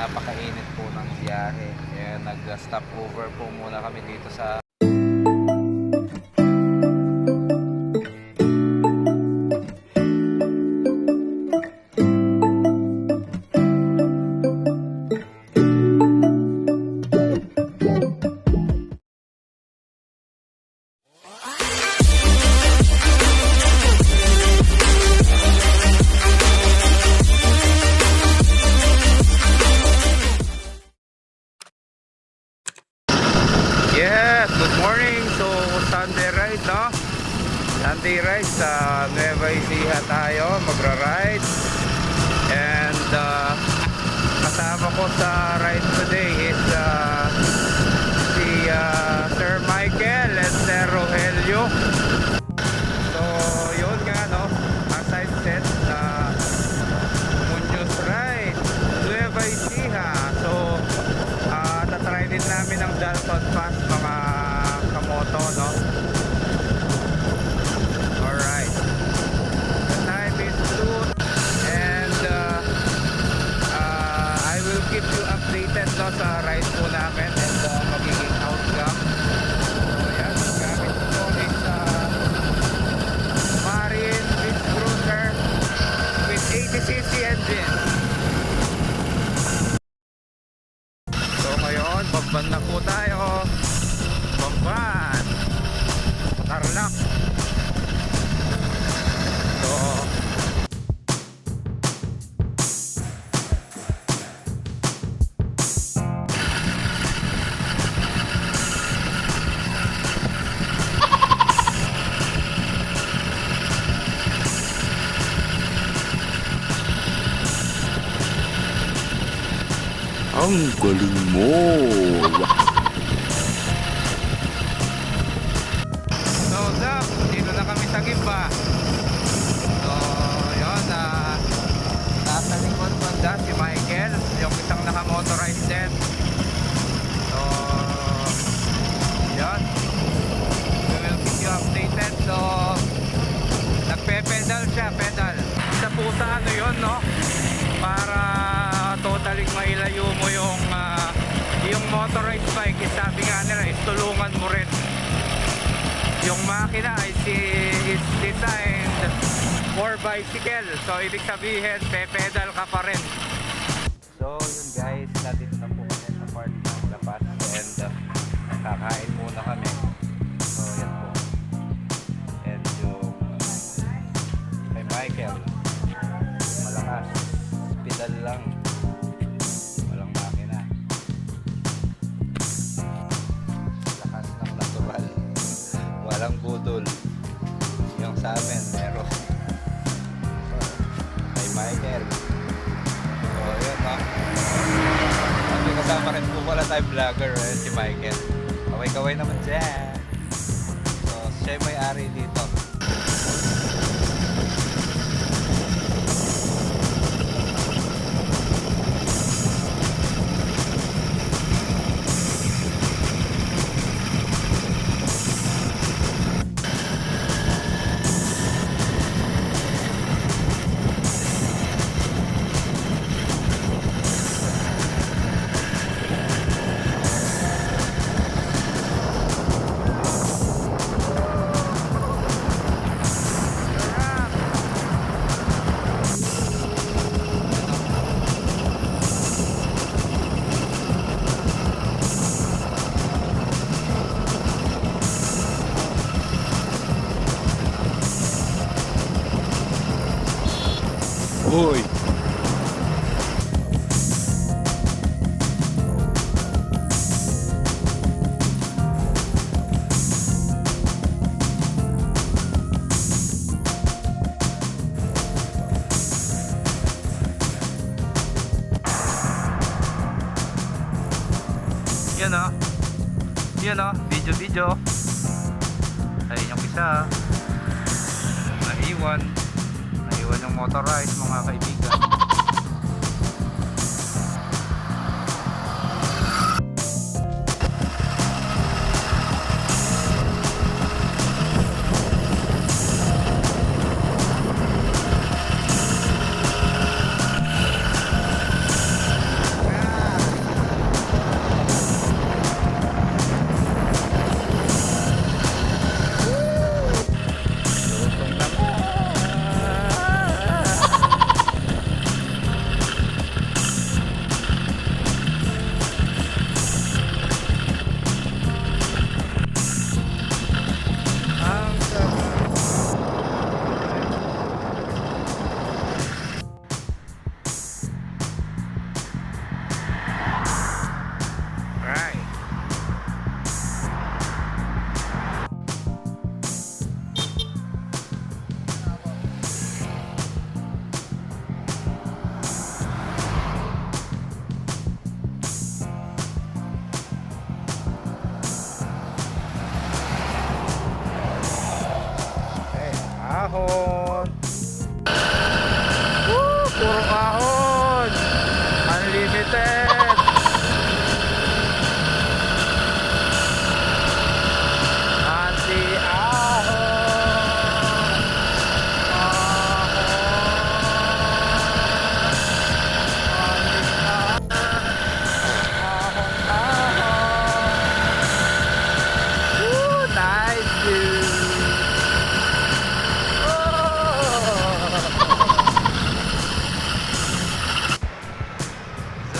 napakainit po ng biyahe. Kaya nag-stop over po muna kami dito sa good morning. So Sunday ride, no? Sunday ride sa Nueva Ecija tayo, magra-ride. And kasama ko sa ride today is si Sir Michael and Sir Rogelio. So yun nga, no? Aside set na Motorized Nueva Ecija. So tatry din namin ang Dalton Pass, mga kamoto, no? Alright, the time is soon, and I will keep you updated, no, sa ride po namin and magiging outcome. So yan, gamit ko is Marine Beach Cruiser with 80cc engine. Bamban na po tayo. Bamban Tarlac. So ang galing mo. So up, dito na kami sa Gimba. So yun, nasa likod banda si Michael, yung isang naka-motorized din. So yun, we will keep you updated. So nagpe-pedal siya, pedal sa pusa, ano yun, no? Para totaling mailayo mo yung motorized bike. Sabi nga nila is tulungan mo rin. Yung makina is designed for bicycle, so ibig sabihin pe-pedal ka pa rin. So yun guys, nandito na po kami sa part ng labas and kakain muna kami. So yan po, and yung kay Michael malakas, pedal lang, walang makina, lakas ng natural, walang budol. Yung sa amin meron. So, kay Michael, so yun, no? May kasama rin po pala tayo vlogger, si Michael. Kaway-kaway naman dyan. So siya yung may-ari dito. Hoy! Yan o. Yan o. Video. Ayun yung isa. Naiwan yung motorized, mga kaibigan.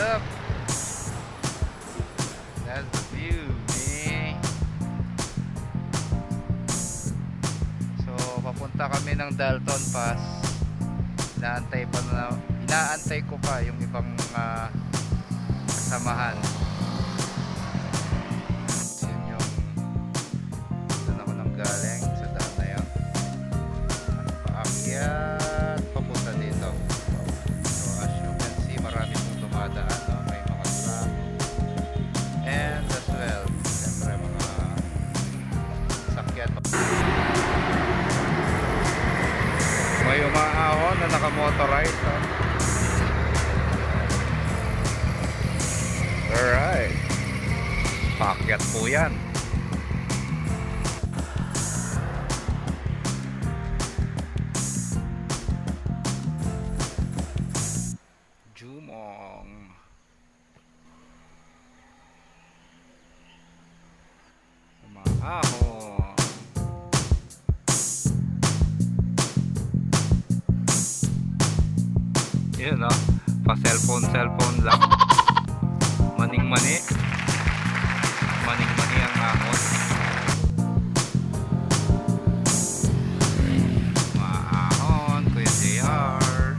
Look. That's the view, man. So, papunta kami ng Dalton Pass. Inaantay ko pa yung ibang kasamahan. Yun yung doon ako nang galing sa daan na yun. Paakyat papunta dito. So as you can see, marami pong dumadaan, no? May mga truck and as well siyempre mga sakyan. May umaahon na naka-motorized, no? Alright, paakyat po yan. Jumong. Umaahon. Yun, no? Pa cellphone lang. Maning-mani ang ahon. Maahon, Kuya JR.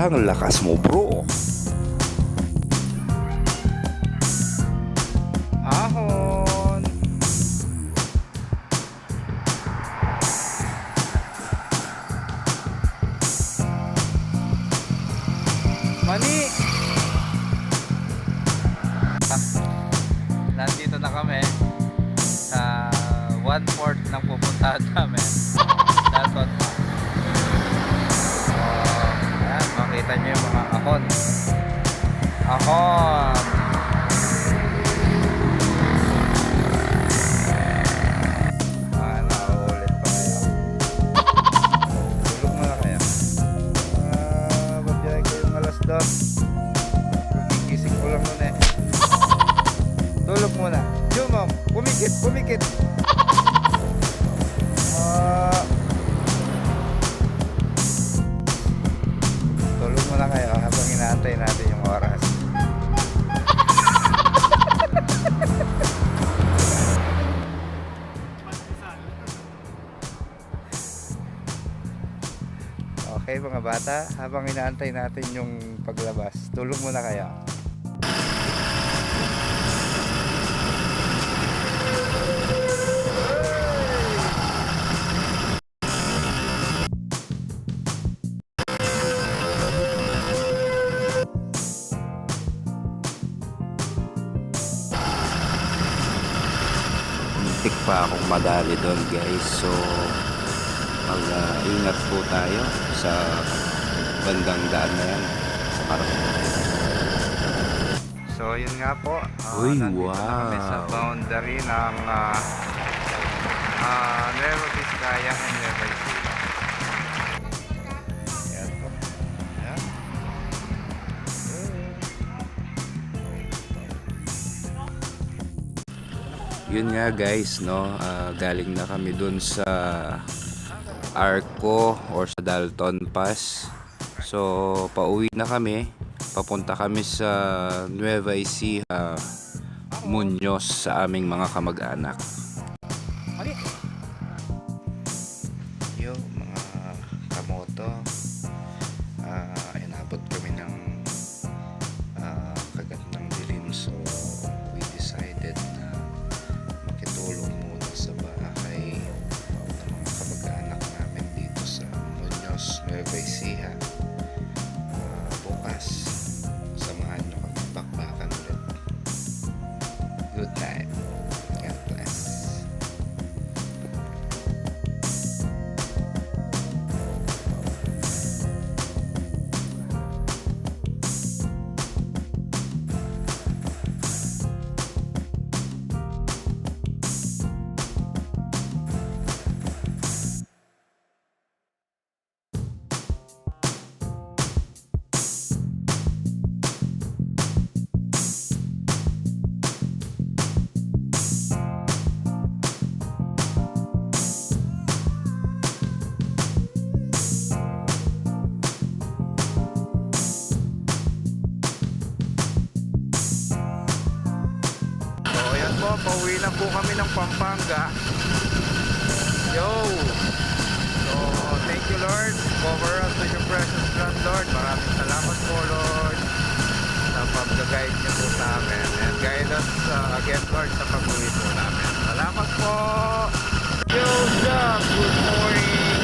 Ang lakas mo, bro. Ahon. Mani. Nandito na kami sa 1/4 ng pupuntahan namin. Dalton. Makita nyo yung mga ahon. Ahon. Nauulit pa kayo. Tulog muna kayo. Babiyahe ko yung alas 2. Gigising ko lang nun eh. Tulog muna. Jumong, pumikit. Tulog muna kayo habang inaantay natin yung oras. Okay mga bata, habang inaantay natin yung paglabas, tulog muna kayo. Muntik pa akong madali doon, guys. So mag-ingat po tayo sa bandang daan na yan. Sa So yun nga po, Uy, nandito na kami wow. sa boundary ng Nueva Vizcaya and Nueva Ecija. Ayan po. Ayan. Yun nga, guys, no, galing na kami dun sa Arco or sa Dalton Pass. So pauwi na kami, papunta kami sa Nueva Ecija, Muñoz, sa aming mga kamag-anak. Yo, mga kamoto, inabot kami ng kagat ng dilim. So we decided na makitulong muna sa bahay ng mga kamag-anak namin dito sa Muñoz, Nueva Ecija. Bukas samahan nyo kami bakbakan ulit. Good night. God bless. pauwi na po kami ng Pampanga. Yo! So, thank you Lord. Cover us with your precious blood, Lord. Maraming salamat po, Lord, sa pag-guide niyo po sa amin. And guide us again, Lord, sa pag-uwi po namin. Salamat po! Yo, Jack! Good morning!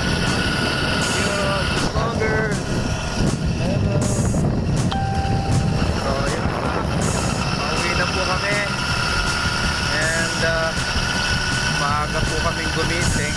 Yo, longer! Hello! So, yun po. Pauwi na po kami. And, maaga po kaming gumising.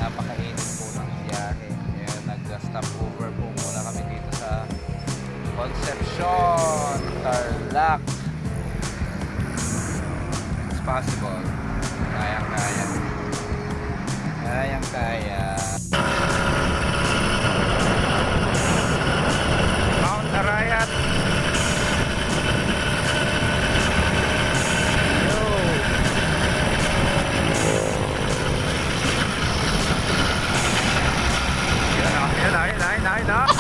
Napakainit po ng biyahe. Kaya nag-stop over po muna kami dito sa Concepcion, Tarlac. It's possible. Kayang-kaya. Kayang-kaya. Mount Arayat. Ayun na.